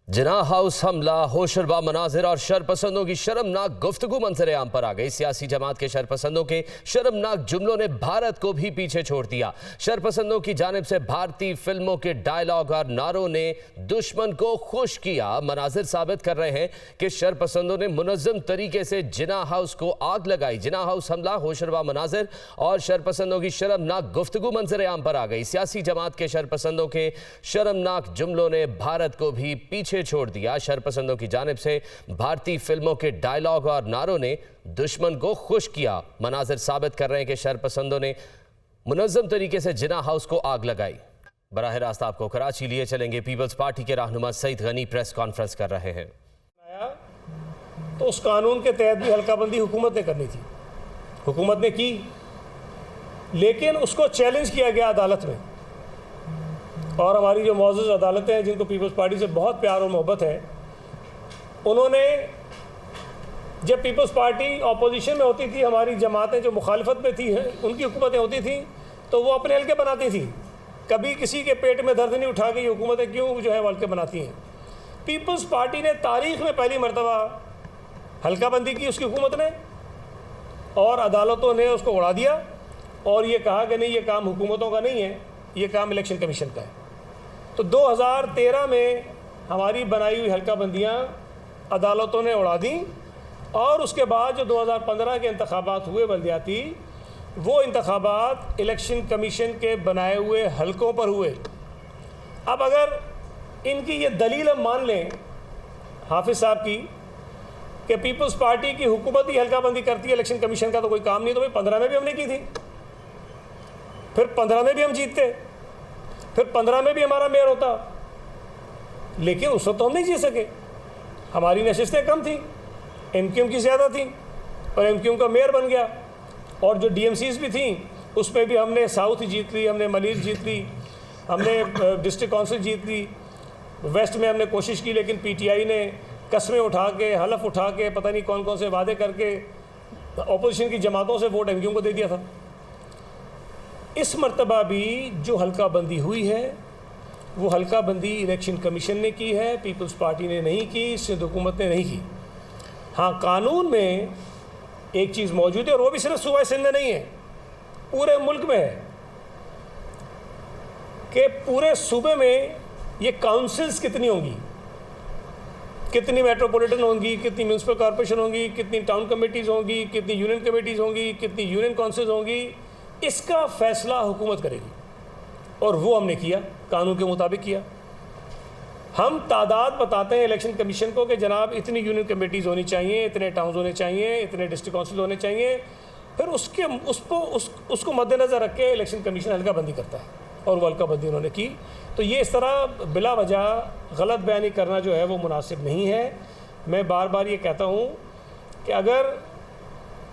जिना house हमला, होशरबा मनाजिर और शरपसंदों की शर्मनाक गुफ्तगू मंजर आम पर आ गई। सियासी जमात के शरपसंदों के शर्मनाक जुमलों ने भारत को भी पीछे छोड़ दिया। शरपसंदों की जानिब से भारतीय फिल्मों के डायलॉग और नारों ने दुश्मन को खुश किया। मनाजिर साबित कर रहे हैं कि शरपसंदों ने मुनज़्ज़म तरीके से जिना हाउस को आग लगाई। जिना हाउस हमला, होशरबा मनाजिर और शरपसंदों की शर्मनाक गुफ्तगू मंजर आम पर आ गई। सियासी जमात के शरपसंदों के शर्मनाक जुमलों ने भारत को भी पीछे छोड़ दिया। शरपसंदों की जानिब से भारतीय फिल्मों के डायलॉग और नारों ने दुश्मन को खुश किया। मनाजिर साबित कर रहे हैं कि शरपसंदों ने मुनज़्ज़म तरीके से जिना हाउस को आग लगाई। बराह रास्त आपको कराची लिए चलेंगे। पीपल्स पार्टी के रहनुमा सईद गनी प्रेस कॉन्फ्रेंस कर रहे हैं। तो उस कानून के तहत भी हल्काबंदी हुकूमत ने करनी थी, हुकूमत ने की, लेकिन उसको चैलेंज किया गया अदालत में। और हमारी जो मौजूद अदालतें हैं, जिनको पीपल्स पार्टी से बहुत प्यार और मोहब्बत है, उन्होंने जब पीपल्स पार्टी अपोजिशन में होती थी, हमारी जमातें जो मुखालफत में थी, उनकी हुकूमतें होती थी, तो वो अपने हल्के बनाती थी। कभी किसी के पेट में दर्द नहीं उठा के ये हुकूमतें क्यों जो है हल्के बनाती हैं। पीपल्स पार्टी ने तारीख़ में पहली मरतबा हल्काबंदी की उसकी हुकूमत ने, और अदालतों ने उसको उड़ा दिया और ये कहा कि नहीं, ये काम हुकूमतों का नहीं है, ये काम इलेक्शन कमीशन का है। तो 2013 में हमारी बनाई हुई हल्काबंदियाँ अदालतों ने उड़ा दी, और उसके बाद जो 2015 के इंतखाबात हुए बल्दियाती, वो इंतखाबात इलेक्शन कमीशन के बनाए हुए हलकों पर हुए। अब अगर इनकी ये दलील हम मान लें हाफिज़ साहब की कि पीपल्स पार्टी की हुकूमत ही हल्काबंदी करती है, इलेक्शन कमीशन का तो कोई काम नहीं, तो भाई 15 में भी हमने की थी, फिर 15 में भी हम जीतते, फिर 15 में भी हमारा मेयर होता, लेकिन उस वक्त तो हम नहीं जीत सके। हमारी नशिस्तें कम थी, एमक्यूएम की ज़्यादा थी, और एमक्यूएम का मेयर बन गया। और जो डीएमसीज भी थी, उसमें भी हमने साउथ जीत ली, हमने मलीर जीत ली, हमने डिस्ट्रिक्ट काउंसिल जीत ली। वेस्ट में हमने कोशिश की, लेकिन पीटीआई ने कस्में उठा के, हलफ उठा के, पता नहीं कौन कौन से वादे करके अपोजिशन की जमातों से वोट एमक्यूएम को दे दिया था। इस मर्तबा भी जो हल्काबंदी हुई है, वो हल्काबंदी इलेक्शन कमीशन ने की है, पीपल्स पार्टी ने नहीं की, सिंध हुकूमत ने नहीं की। हाँ, कानून में एक चीज़ मौजूद है, और वो भी सिर्फ सूबा सिंध में नहीं है, पूरे मुल्क में है, कि पूरे सूबे में ये काउंसिल्स कितनी होंगी, कितनी मेट्रोपॉलिटन होंगी, कितनी म्यूनसिपल कॉरपोरेशन होंगी, कितनी टाउन कमेटीज़ होंगी, कितनी यूनियन कमेटीज़ होंगी, कितनी यूनियन काउंसिल्स होंगी, इसका फ़ैसला हुकूमत करेगी। और वो हमने किया, कानून के मुताबिक किया। हम तादाद बताते हैं इलेक्शन कमीशन को कि जनाब इतनी यूनियन कमेटीज़ होनी चाहिए, इतने टाउन्स होने चाहिए, इतने डिस्ट्रिक्ट काउंसिल होने चाहिए, फिर उसको मद्देनज़र रख के इलेक्शन कमीशन हल्काबंदी करता है, और वो हल्काबंदी उन्होंने की। तो ये इस तरह बिला वजह गलत बयानी करना जो है वो मुनासिब नहीं है। मैं बार बार ये कहता हूँ कि अगर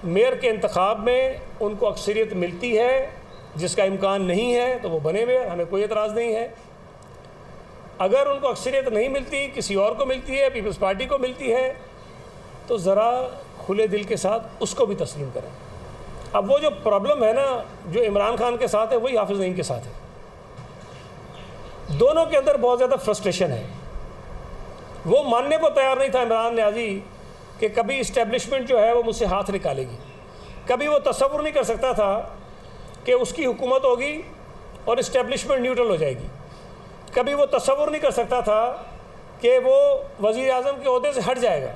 मेयर के इंतखाब में उनको अक्सरियत मिलती है, जिसका इम्कान नहीं है, तो वो बने मेयर, हमें कोई एतराज़ नहीं है। अगर उनको अक्सरियत नहीं मिलती, किसी और को मिलती है, पीपल्स पार्टी को मिलती है, तो ज़रा खुले दिल के साथ उसको भी तस्लीम करें। अब वो जो प्रॉब्लम है ना, जो इमरान खान के साथ है, वही हाफिज़ नईम के साथ है। दोनों के अंदर बहुत ज़्यादा फ्रस्ट्रेशन है। वो मानने को तैयार नहीं था इमरान न्याजी कि कभी इस्टेब्लिशमेंट जो है वो मुझसे हाथ निकालेगी। कभी वो तसव्वुर नहीं कर सकता था कि उसकी हुकूमत होगी और इस्टेब्लिशमेंट न्यूट्रल हो जाएगी। कभी वो तसव्वुर नहीं कर सकता था कि वो वज़ीर आज़म के ओहदे से हट जाएगा।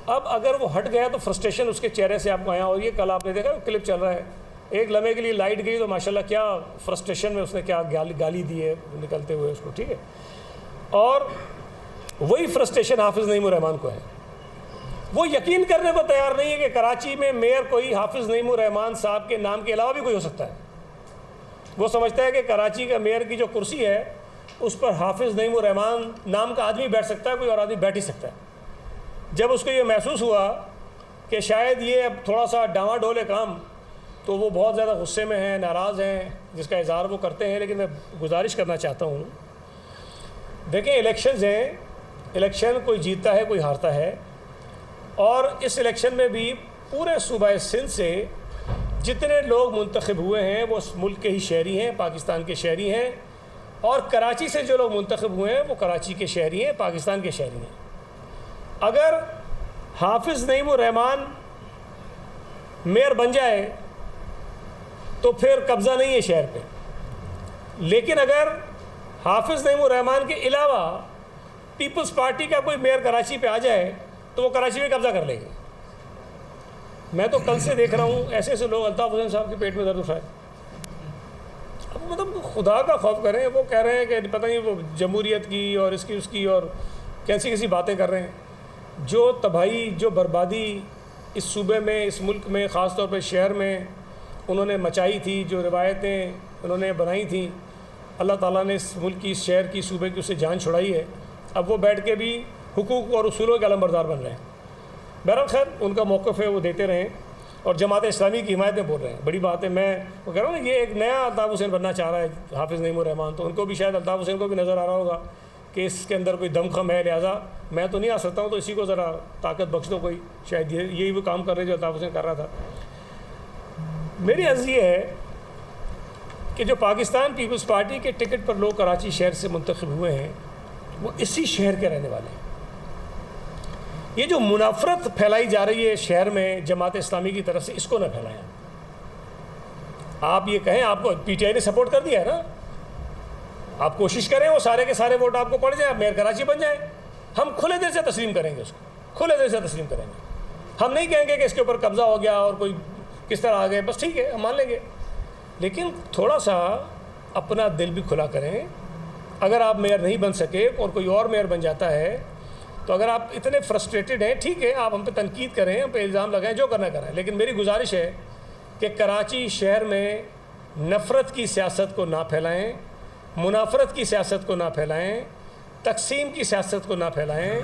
अब अगर वो हट गया तो फ्रस्ट्रेशन उसके चेहरे से आपको आया। और ये कल आपने देखा क्लिप चल रहा है, एक लम्हे के लिए लाइट गई तो माशाल्लाह क्या फ्रस्ट्रेशन में उसने क्या गाली दी है निकलते हुए उसको, ठीक है। और वही फ्रस्ट्रेशन हाफिज़ नईम रहमान को है। वो यकीन करने को तैयार नहीं है कि कराची में मेयर कोई हाफिज़ नईम रहमान साहब के नाम के अलावा भी कोई हो सकता है। वो समझता है कि कराची का मेयर की जो कुर्सी है उस पर हाफिज़ नईम रहमान नाम का आदमी बैठ सकता है, कोई और आदमी बैठ ही सकता है। जब उसको ये महसूस हुआ कि शायद ये अब थोड़ा सा डामाडोल है काम, तो वो बहुत ज़्यादा गुस्से में हैं, नाराज़ हैं, जिसका इज़हार वो करते हैं। लेकिन मैं गुजारिश करना चाहता हूँ, देखें इलेक्शंस हैं, इलेक्शन कोई जीतता है कोई हारता है, और इस इलेक्शन में भी पूरे सूबा सिंध से जितने लोग मुंतखब हुए हैं वो मुल्क के ही शहरी हैं, पाकिस्तान के शहरी हैं, और कराची से जो लोग मुंतखब हुए हैं वो कराची के शहरी हैं, पाकिस्तान के शहरी हैं। अगर हाफिज़ नईमुर रहमान मेयर बन जाए तो फिर कब्ज़ा नहीं है शहर पे, लेकिन अगर हाफिज़ नईमुर रहमान के अलावा पीपल्स पार्टी का कोई मेयर कराची पे आ जाए तो वो कराची में कब्ज़ा कर लेंगे। मैं तो कल से देख रहा हूँ ऐसे ऐसे लोग, अल्ताफ़ हुसैन साहब के पेट में दर्द उठाए। अब मतलब खुदा का खौफ करें, वो कह रहे हैं कि पता नहीं वो जमहूरियत की और इसकी उसकी और कैसी कैसी बातें कर रहे हैं। जो तबाही, जो बर्बादी इस सूबे में, इस मुल्क में, ख़ास तौर पर शहर में उन्होंने मचाई थी, जो रिवायतें उन्होंने बनाई थी, अल्लाह ताला ने इस मुल्क की, इस शहर की, सूबे की उससे जान छुड़ाई है। अब वो बैठ के भी हुकूक और उसूलों के अलमबरदार बन रहे हैं। बहरहाल खैर उनका मौक़िफ़ है, वो देते रहें और जमात इस्लामी की हिमायत में बोल रहे हैं, बड़ी बात है। मैं वो कह रहा हूँ ना, ये एक नया अल्ताफ़ हुसैन बनना चाह रहा है हाफिज़ नईमुर रहमान, तो उनको भी शायद अल्ताफ़ हुसैन को भी नज़र आ रहा होगा कि इसके अंदर कोई दमखम है, लिहाजा मैं तो नहीं आ सकता हूँ, तो इसी को ज़रा ताकत बख्श दो कोई। शायद यही वो काम कर रहे जो अल्ताफ़ हुसैन कर रहा था। मेरी अर्ज़ ये है कि जो पाकिस्तान पीपल्स पार्टी के टिकट पर लोग कराची शहर से मुंतखब हुए हैं वो इसी शहर के रहने वाले हैं। ये जो मुनाफरत फैलाई जा रही है शहर में जमात इस्लामी की तरफ से, इसको ना फैलाएं। आप ये कहें आपको पीटीआई ने सपोर्ट कर दिया है ना, आप कोशिश करें वो सारे के सारे वोट आपको पड़ जाए, मेयर कराची बन जाए, हम खुले दिल से तस्लीम करेंगे उसको, खुले दिल से तस्लीम करेंगे। हम नहीं कहेंगे कि इसके ऊपर कब्ज़ा हो गया और कोई किस तरह आ गए, बस ठीक है हम मान लेंगे, लेकिन थोड़ा सा अपना दिल भी खुला करें। अगर आप मेयर नहीं बन सके और कोई और मेयर बन जाता है, तो अगर आप इतने फ्रस्ट्रेटेड हैं, ठीक है आप हम पे तनकीद करें, हम पे इल्ज़ाम लगाएं, जो करना करें, लेकिन मेरी गुजारिश है कि कराची शहर में नफ़रत की सियासत को ना फैलाएं, मुनाफरत की सियासत को ना फैलाएं, तकसीम की सियासत को ना फैलाएं।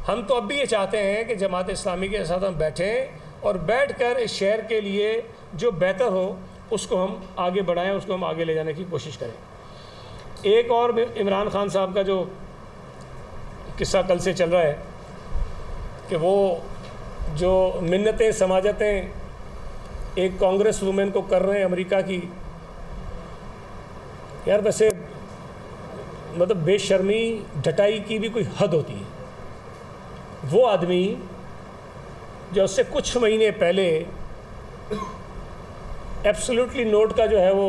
हम तो अब भी ये चाहते हैं कि जमात इस्लामी के साथ हम बैठें और बैठ कर इस शहर के लिए जो बेहतर हो उसको हम आगे बढ़ाएं, उसको हम आगे ले जाने की कोशिश करें। एक और इमरान खान साहब का जो किस्सा कल से चल रहा है कि वो जो मिन्नतें समाजतें एक कांग्रेस वुमेन को कर रहे हैं अमेरिका की, यार वैसे मतलब बेशर्मी ढटाई की भी कोई हद होती है। वो आदमी जो उससे कुछ महीने पहले एब्सोल्युटली नोट का जो है वो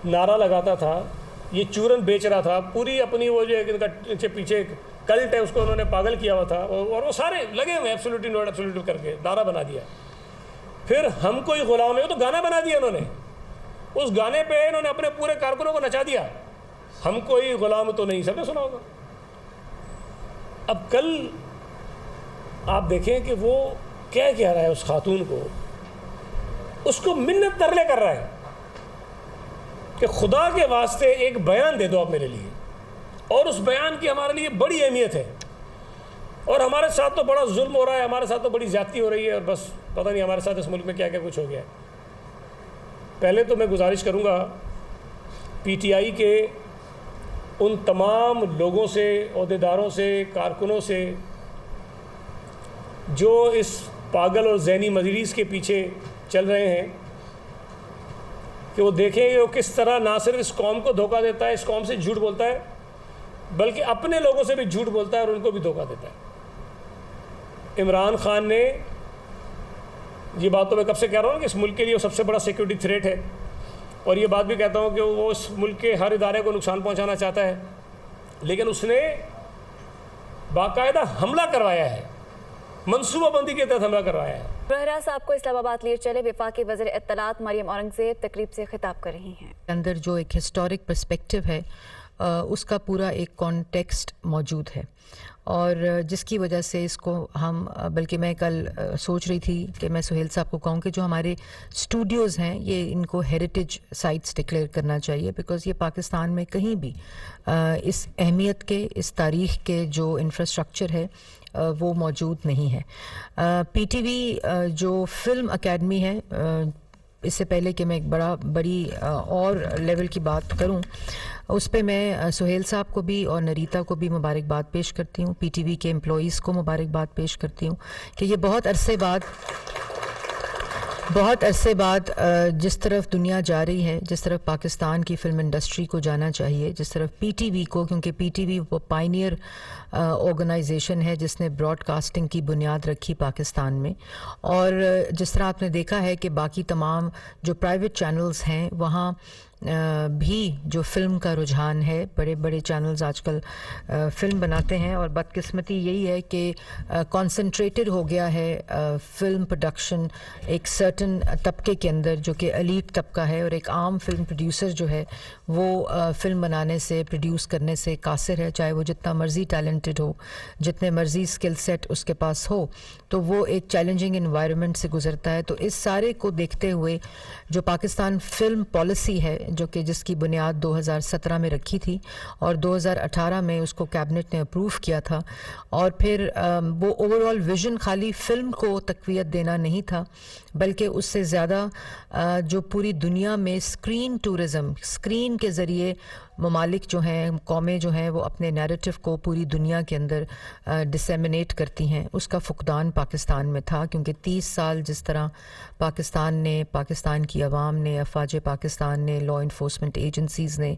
नारा लगाता था, ये चूरन बेच रहा था, पूरी अपनी वो जो इनका पीछे एक कल्ट है उसको उन्होंने पागल किया हुआ था, और वो सारे लगे हुए एब्सोल्युटली नोट एब्सोल्युटली करके नारा बना दिया। फिर हम कोई गुलाम है, तो गाना बना दिया उन्होंने, उस गाने पे इन्होंने अपने पूरे कारकुनों को नचा दिया, हम कोई गुलाम तो नहीं, सबने सुना होगा। अब कल आप देखें कि वो क्या कह रहा है उस खातून को, उसको मिन्नत तरले कर रहा है कि खुदा के वास्ते एक बयान दे दो आप मेरे लिए, और उस बयान की हमारे लिए बड़ी अहमियत है, और हमारे साथ तो बड़ा जुल्म हो रहा है, हमारे साथ तो बड़ी ज़्यादती हो रही है, और बस पता नहीं हमारे साथ इस मुल्क में क्या क्या कुछ हो गया है। पहले तो मैं गुजारिश करूँगा पीटीआई के उन तमाम लोगों से, अहदेदारों से, कारकुनों से जो इस पागल और ज़हनी मजलिस के पीछे चल रहे हैं कि वो देखें वो किस तरह ना सिर्फ इस कौम को धोखा देता है, इस कौम से झूठ बोलता है, बल्कि अपने लोगों से भी झूठ बोलता है और उनको भी धोखा देता है। इमरान खान ने, ये बात तो मैं कब से कह रहा हूँ कि इस मुल्क के लिए वो सबसे बड़ा सिक्योरिटी थ्रेट है, और ये बात भी कहता हूँ कि वो इस मुल्क के हर इदारे को नुकसान पहुँचाना चाहता है, लेकिन उसने बाकायदा हमला करवाया है, मनसूबाबंदी के तहत हमला करवाया है। बहरा साहब को इस्लामाबाद लिए चले वफाकी वज़ीर इत्तलात मरियम औरंगज़ेब तकरीब से खिताब कर रही हैं। अंदर जो एक हिस्टोरिक पर्सपेक्टिव है उसका पूरा एक कॉन्टेक्स्ट मौजूद है, और जिसकी वजह से इसको हम, बल्कि मैं कल सोच रही थी कि मैं सुहेल साहब को कहूँ कि जो हमारे स्टूडियोज़ हैं ये इनको हेरिटेज साइट्स डिक्लेयर करना चाहिए, बिकॉज़ ये पाकिस्तान में कहीं भी इस अहमियत के, इस तारीख़ के जो इंफ्रास्ट्रक्चर है वो मौजूद नहीं है। पीटीवी जो फिल्म अकेडमी है, इससे पहले कि मैं एक बड़ी और लेवल की बात करूं, उस पे मैं सुहेल साहब को भी और नरीता को भी मुबारकबाद पेश करती हूं, पीटीवी के एम्प्लॉइज़ को मुबारकबाद पेश करती हूं कि ये बहुत अरसे बाद बहुत अरसे बाद जिस तरफ दुनिया जा रही है, जिस तरफ पाकिस्तान की फ़िल्म इंडस्ट्री को जाना चाहिए, जिस तरफ पीटीवी को, क्योंकि पीटीवी वो पायनियर ऑर्गेनाइजेशन है जिसने ब्रॉडकास्टिंग की बुनियाद रखी पाकिस्तान में, और जिस तरह आपने देखा है कि बाकी तमाम जो प्राइवेट चैनल्स हैं वहाँ भी जो फ़िल्म का रुझान है, बड़े बड़े चैनल्स आजकल फ़िल्म बनाते हैं, और बदकिस्मती यही है कि कंसंट्रेटेड हो गया है फ़िल्म प्रोडक्शन एक सर्टन तबके के अंदर जो कि एलीट तबका है, और एक आम फिल्म प्रोड्यूसर जो है वो फ़िल्म बनाने से, प्रोड्यूस करने से कासिर है, चाहे वो जितना मर्ज़ी टैलेंटेड हो, जितने मर्ज़ी स्किल सेट उसके पास हो, तो वो एक चैलेंजिंग इन्वायरमेंट से गुज़रता है। तो इस सारे को देखते हुए जो पाकिस्तान फ़िल्म पॉलिसी है, जो कि जिसकी बुनियाद 2017 में रखी थी और 2018 में उसको कैबिनेट ने अप्रूव किया था, और फिर वो ओवरऑल विज़न खाली फ़िल्म को तक़वियत देना नहीं था, बल्कि उससे ज़्यादा जो पूरी दुनिया में स्क्रीन टूरिज़म, स्क्रीन के ज़रिए ममालिक जो हैं, कौमें जो हैं, वो अपने नैरेटिव को पूरी दुनिया के अंदर डिसेमिनेट करती हैं, उसका फुकदान पाकिस्तान में था। क्योंकि 30 साल जिस तरह पाकिस्तान ने, पाकिस्तान की आवाम ने, अफवाज पाकिस्तान ने, लॉ इन्फोर्समेंट एजेंसीज़ ने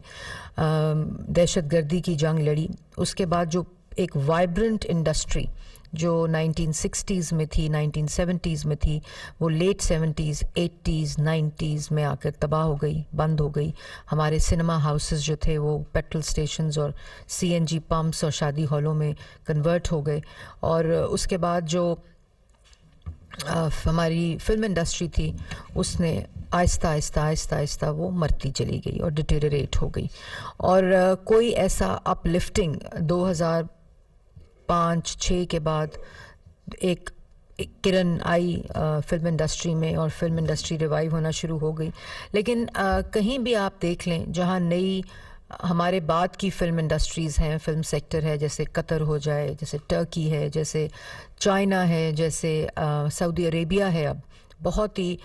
दहशतगर्दी की जंग लड़ी, उसके बाद जो एक वाइब्रेंट इंडस्ट्री जो 1960s में थी, 1970s में थी, वो लेट 70s, 80s, 90s में आकर तबाह हो गई, बंद हो गई। हमारे सिनेमा हाउसेस जो थे वो पेट्रोल स्टेशंस और सीएनजी पंप्स और शादी हॉलों में कन्वर्ट हो गए, और उसके बाद जो हमारी फिल्म इंडस्ट्री थी उसने आहिस्ता आहिस्ता आहिस्ता आहिस्ता वो मरती चली गई और डिटेरियोरेट हो गई, और कोई ऐसा अपलिफ्टिंग 2005-6 के बाद एक किरण आई फिल्म इंडस्ट्री में, और फिल्म इंडस्ट्री रिवाइव होना शुरू हो गई। लेकिन कहीं भी आप देख लें जहाँ नई हमारे बाद की फ़िल्म इंडस्ट्रीज़ हैं, फ़िल्म सेक्टर है, जैसे कतर हो जाए, जैसे टर्की है, जैसे चाइना है, जैसे सऊदी अरेबिया है, अब बहुत ही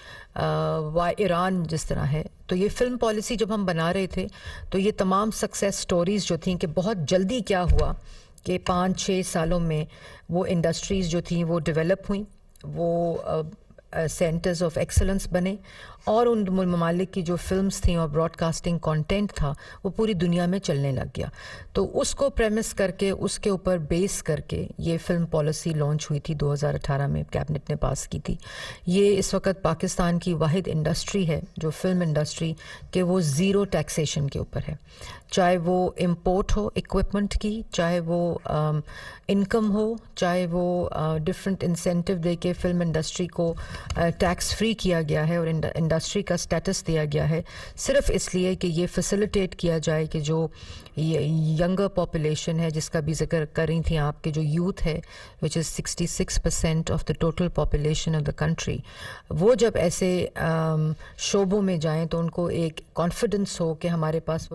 ईरान जिस तरह है, तो ये फ़िल्म पॉलिसी जब हम बना रहे थे तो ये तमाम सक्सेस स्टोरीज़ जो थी कि बहुत जल्दी क्या हुआ कि 5-6 सालों में वो इंडस्ट्रीज़ जो थी वो डेवलप हुई, वो सेंटर्स ऑफ एक्सेलेंस बने, और उन ममालिक की जो फिल्म्स थी और ब्रॉडकास्टिंग कंटेंट था वो पूरी दुनिया में चलने लग गया। तो उसको प्रेमिस करके, उसके ऊपर बेस करके ये फ़िल्म पॉलिसी लॉन्च हुई थी, 2018 में कैबिनेट ने पास की थी। ये इस वक्त पाकिस्तान की वाहिद इंडस्ट्री है जो फ़िल्म इंडस्ट्री के वो ज़ीरो टैक्सेशन के ऊपर है, चाहे वो इंपोर्ट हो इक्विपमेंट की, चाहे वो इनकम हो, चाहे वो डिफरेंट इंसेंटिव दे के फ़िल्म इंडस्ट्री को टैक्स फ्री किया गया है और इंडस्ट्री का स्टेटस दिया गया है, सिर्फ इसलिए कि ये फैसिलिटेट किया जाए कि जो यंगर पॉपुलेशन है, जिसका भी जिक्र कर रही थी आप, कि जो यूथ है which is 66% of the total population of the country, वो जब ऐसे शोबों में जाएं तो उनको एक कॉन्फिडेंस हो कि हमारे पास